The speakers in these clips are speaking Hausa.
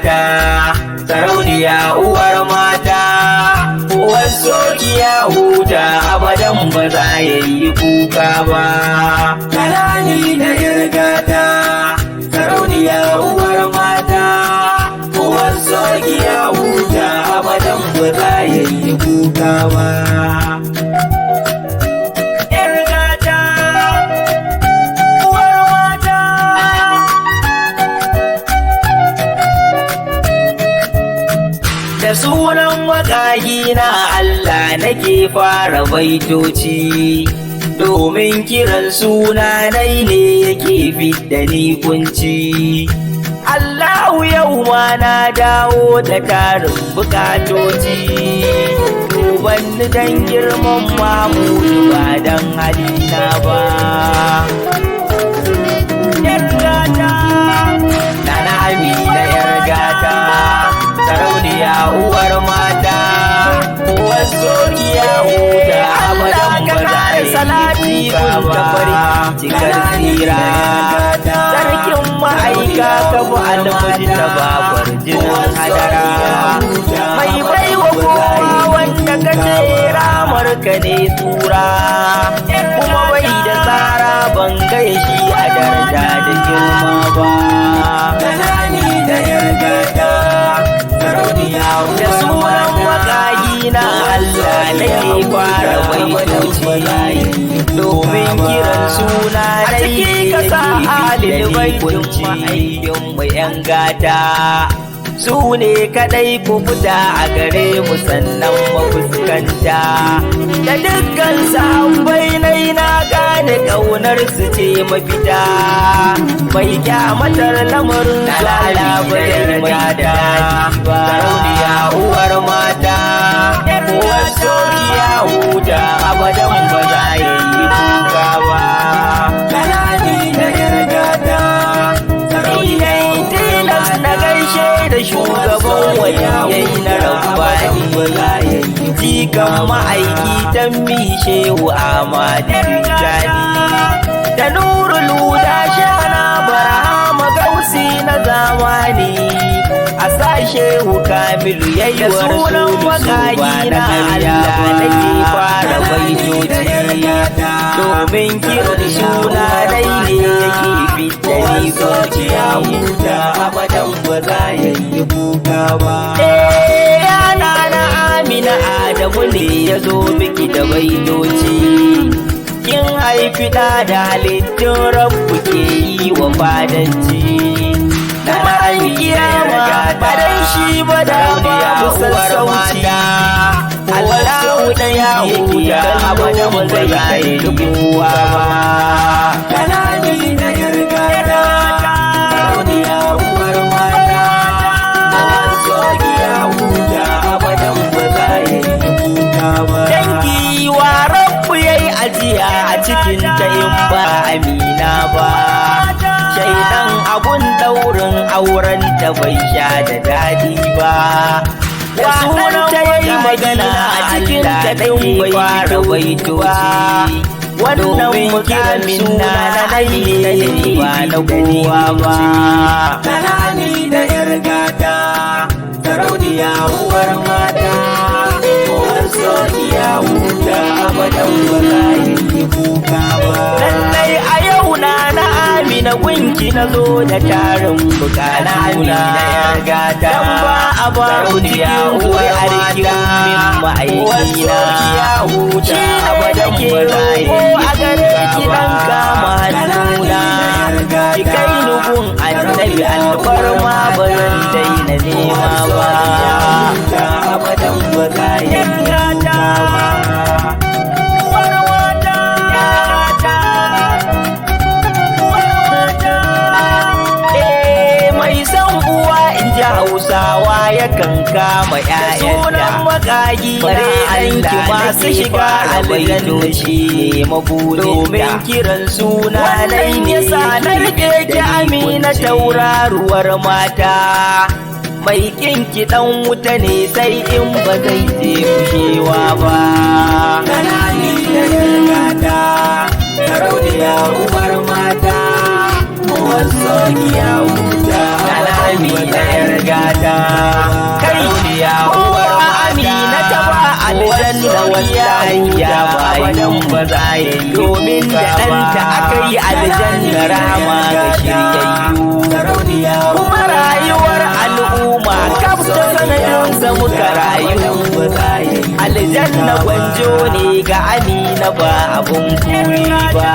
gata, sarauniya uwar mata, uwar sokiya huta abadan ba za ya yi kuka ba. Kalani da yar gata, sarauniya uwar mata, uwar sokiya huta abadan ba za ya yi kuka ba. Da sunan waƙaƙi na Allah nake fara baitoci, domin kiran sunanai ne yake fidda ni kunci. Allahu yau ma na dawo da tarin bukatoci, dubanni dan girman Mamudu ba dan halina ba. Yar gata, Nana Amina yar gata, sarauniya uwar mata, uwar sokiya huta abadan ba za a yi salati ba cikar tsira. Sarkin ma'aika ka fi almajin da babar jinin hadara, mai baiwa kowa wanda ka ce ramar ka ne tsura, kuma bai da tsara ban gaya shi a daraja da girma ba. Kalani da yargata, da sunan waƙaƙi na Allah nake fara baitoci, domin kiran suna da yi ka sa halin baitunci. Aikin mu yan gata su ne kaɗai ku fita a gare mu sannan mafuskanta, da dukkan sahabbai na gane ƙaunar su ce mafita, bai kyamatar lamarin zala bai mata. Sarauniya uwar mata, uwar sokiya huta abadan ba za ya yi kuka ba. Kalani da yargata, sarauniyar tilas na gaishe da shugaban waliyai na rabbani, jikan ma'aiki ta mishewu Ahmadu Tijjani, da Nurul Huda Shana Barhama Gausi na zamani, a sashe Kamilu yayi wa sunan waƙaƙi na Allah nake fara baitoci, domin kiran suna dai ne yake fidda ni zuciya huta abadan ba za ya yi kuka ba. Yana na Amina Adamu ne ya zo miki da baitoci, kin haifi da halittun Rabbu ke yi wa fadanci. Da ma'an kiyama badan shi ba da babu sassauci, Allahu ɗaya huta abadan ba zai yi kowa ba. Kalani da yargata, sarauniya uwar mata, uwar sokiya huta abadan ba za yi kuka ba. Dangi wa Rabbu yayi ajiya a cikin ta in ba Amina ba, shaidan abun daurin auren ta bai sha da dadi ba. Da sunan ta yayi magana a cikin ta ɗin bai fara baitoci, wannan kiran suna na dai ne ba na kowa ba. Kalani da yargata, sarauniya uwar mata, uwar sokiya huta abadan ba za yi kuka ba. Lallai a yau na Amina gunki na zo da tarin bukana na yargata, dan ba a ba cikin uwar arkin min ma'aikina, shi abadan ba za yi a gare ki dan kama hannuna, ki kai nugun annabi alfarma ba zan daina nema ba. Abadan ba za yi kuka ba. Hausawa yakan kama ƴaƴanta, sunan makagi bare ɗanki masu shiga aljanna shi ne mabuɗinta, domin kiran suna nai ne sa na rike ki Amina tauraruwar mata, mai kinki ɗan wuta ne sai in ba zai je kushewa ba. Kalani da yargata, sarauniya uwar mata, uwar sokiya huta Amina yargata. sarauniya uwar Amina ta ba aljanna wallahi ya bayan ba za ya yi domin da ɗanta aka yi aljanna rama ga shiryayyu kuma rayuwar al'umma kaf ta sanadinsa muka rayu aljanna gwanjo ne ga Amina ba abun kuri ba.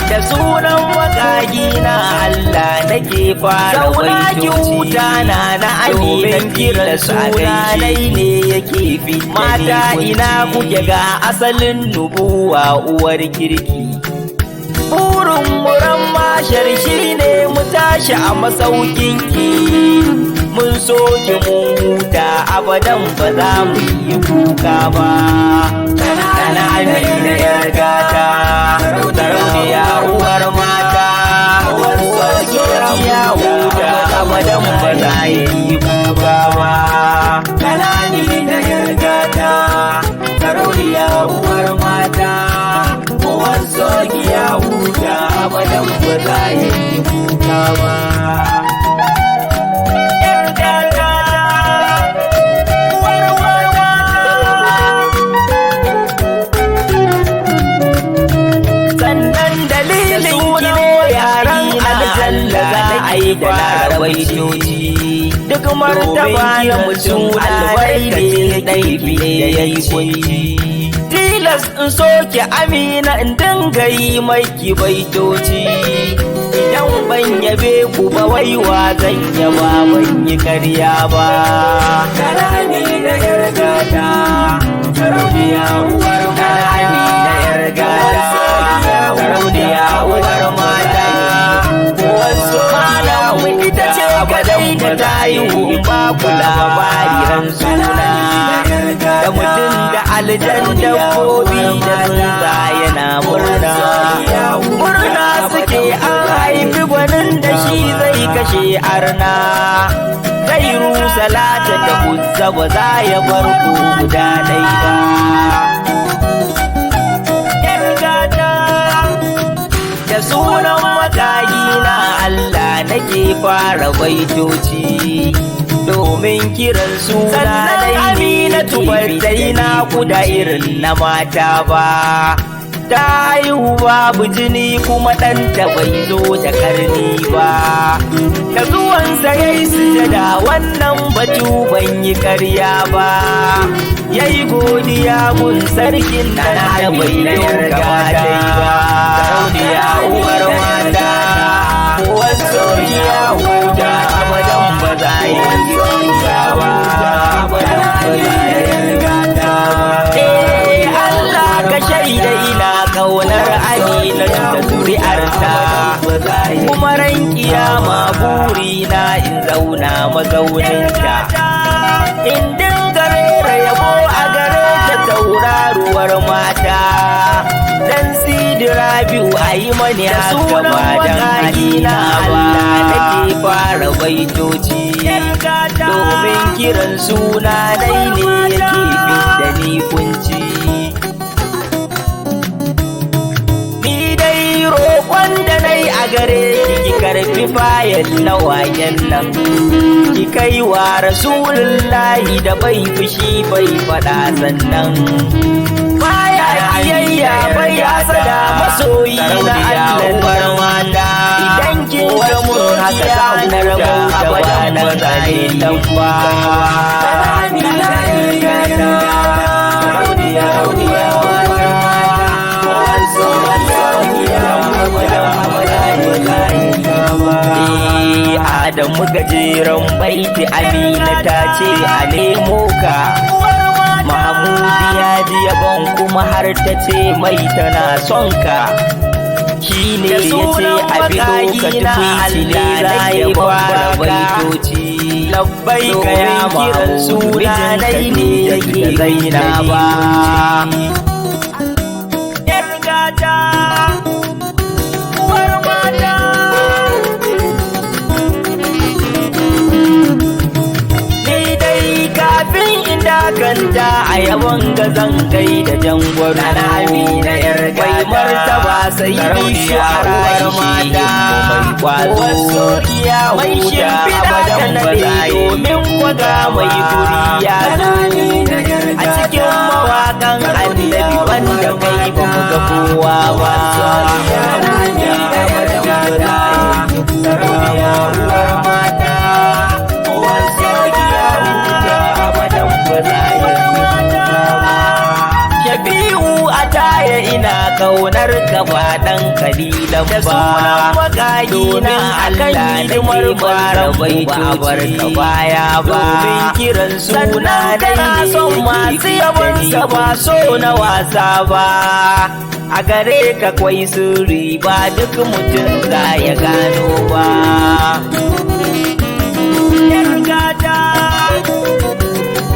Da sunan makagi na Allah nake fara baitoci na Amina kiran sunanai ne yake fi mata ina kuke ga asalin nubuwa uwar kirki. Burin muran mashar shi ne mu tashi a masaukinki mun soke mun huta abadan ba za mu yi kuka ba. Nana Amina yar gata sarauniya uwar mata soke ya huta abadan ba za yi kuka ba. Nana Amina yar gata sarauniya uwar mata soke ya huta abadan ba za yi kuka ba. Da larabaitoci duk martaba na mutum albarkaci ɗaifi da ya yi kunci tilas in soke Amina in dinga yi maiki baitoci idan ban yabe ku ba waiwa zan yaba ban yi karya ba. Amina yar gata sarauniya uwar mata Amina yar gata sarauniya uwar mata ita ce kadai da ta yi ba ku labari ran suna da mutum da aljan dabbobi da tsuntsa yana murna suke an haifi gwanin da shi zai kashe arna zai rusa lata da huzza ba za ya bar ku guda ɗai ba. Da sunan makagi na Allah nake fara baitoci domin kiran suna dai Amina tubartai na kuda irin na mata ba. Ta haihu babu jini kuma ɗanta bai zo da karni ba. Da zuwansa ya yi sujada wannan batu ban yi karya ba. Ya yi godiya gun sarkin nan da bai yarda dai ba. Sarauniya uwar mata wasu ya huta abadan ba za yi ba. Abadan ba za yi ba. Allah ka shaida ina kaunar Amina da zuri'arta kuma ran kiyama burina in zauna mazauninta in dinga rera yabo a gare ta tauraruwar mata dan Sidi Rabi'u a yi mani haka ba dan halina ba. Nake fara baitoci domin kiran suna dai ne yake fidda ni kunci. Roƙon da na yi a gare ki karfi fayil na wayen nan ki kai wa Rasulullahi da bai fushi bai faɗa sannan baya kiyayya bai hasada masoyi na Allah mata idan kin ga mun haka na rabu da wannan zai tabba. Adamu gajeren baiti Amina ta ce a nemo ka. Mahamudu ya ji yabon kuma har ta ce mai tana son ka. Shi ne ya ce a bido ka tukwiti ne za ya fara baitoci. Labbai ka ya kiran suna dai ne yake zaina ba. Kanta a yabon ga zangai da jangwaro na Amina yar gata sai shu'ara mata mai kwazo mai shimfiɗa da nade domin kwaga mai guri ya zo a cikin mawaƙan annabi wanda kai ba mu ga kowa ba. Ina kaunar ka ba dan kalilan ba, da sunan magagina Allah nake fara bai ba bar ka baya ba, domin kiran suna dai son masu yabon sa ba so na wasa ba. A gare ka kwai sirri ba duk mutum za ya gano ba. Yargata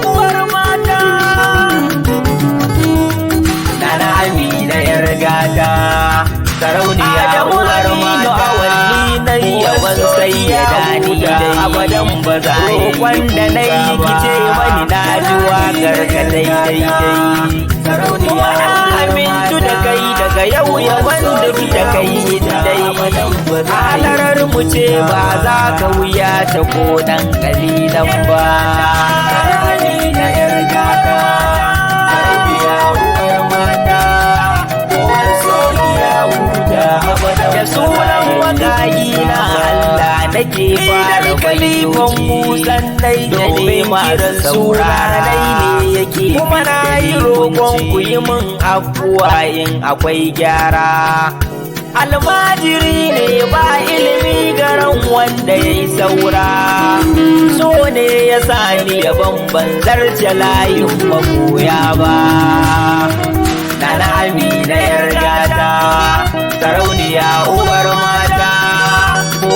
uwar mata Amina yargata sarauniya da uwar mata walli na yawan sai ya dani dai abadan ba za a yi wanda na yi kice mani na ji wakar ka daidai sarauniya amintu da kai daga yau yawan da da kai dai halarar mu ce ba za ka wuya ta ko dan kalilan ba. Amina yargata da sunan magagina Allah nake fara baikon musan dai da ne kiran suranai ne yake kuma na yi roƙon ku yi min afuwa in akwai gyara. Almajiri ne ba ilimi garan wanda ya yi saura, so ne ya sani ya bambanzar layin magoya ba. Nana Amina yargata sarauniya uwar mata,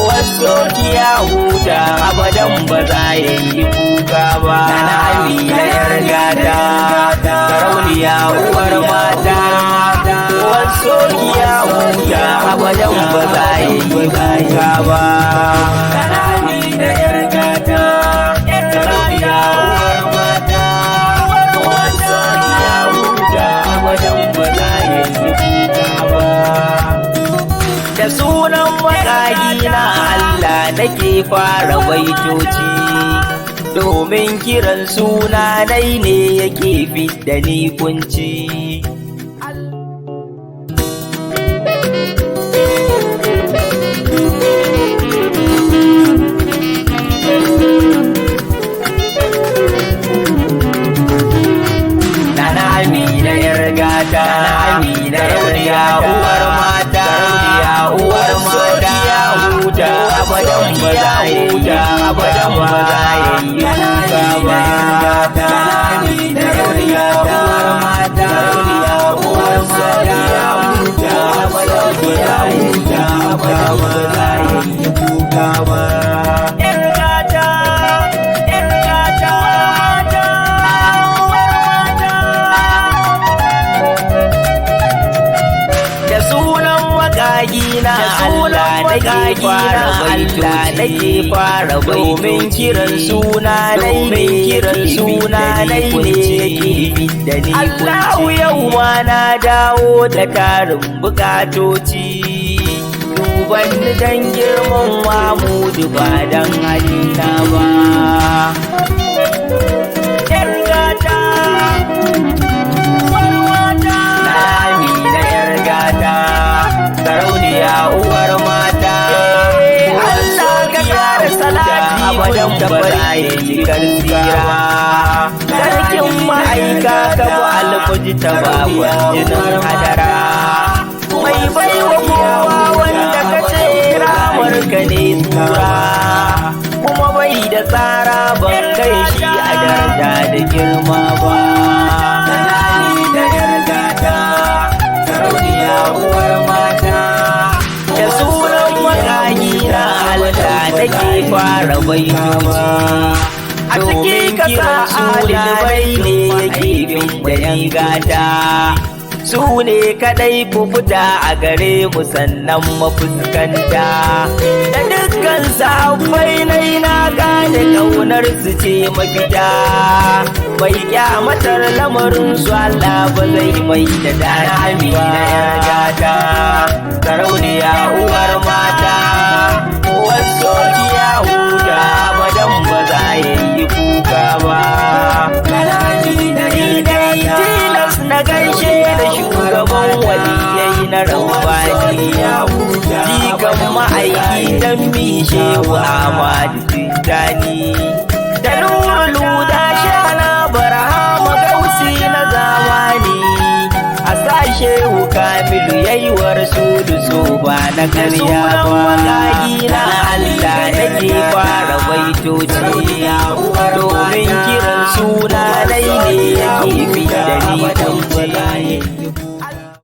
wasu kiya huta abadan ba za ya yi kuka ba. Nana Amina yargata sarauniya uwar mata, wasu kiya huta abadan ba za ya yi kuka ba. Nana Amina yargata sarauniya uwar mata, wasu kiya huta abadan ba za ya yi kuka ba. Da sunan magagina Allah nake fara baitoci, domin kiran suna dai ne yake fidda ni kunci. Nana Amina yargata, Amina yargata uwar mata, uwar mata ya huta abadan ba za ya huta abadan ba za ya yi kuka ba. Amina yargata uwar mata, uwar mata ya huta abadan ba za ya huta abadan ba za ya yi kuka ba. Magagina Allah nake fara domin kiran suna nai ne kiran suna nai ne yake fidda ni Allahu yau ma na dawo da tarin bukatoci, duban dan girman Mamudu ba dan halina ba. Yargata Amina yargata sarauniya uwar mata, Allah ka kara salati abadan ba za ya yi karsira. Sarkin ma'aika ka bu alkuji ta babban jinin hadara, mai baiwa kowa wanda ka ce ramar ka ne tura, kuma bai da tsara ban kai shi a daraja da girma ba. Uwar mata da sunan magagina Allah nake fara baitoci, a cikin kasa adalai ne yake bin da yan gata, su ne kadai ku fita a gare mu sannan mafuskanta da dukkan sahabbai na gane kaunar su ce mafita bai kyamatar lamarin su Allah ba zai mai da dana amina yar gata sarauniya uwar mata wasu ya huta badan ba za ya yi kuka ba tilas na gaishe da shugaban waliyai na rabani jikan ma'aiki dan mishe wa Ahmadu Tijjani da nurul da shana barhama gausi na zamani a sashe Kamilu yayi wa rasulu so ba na karya ba na Allah nake fara baitoci domin kiran suna dai ne yake fi da ni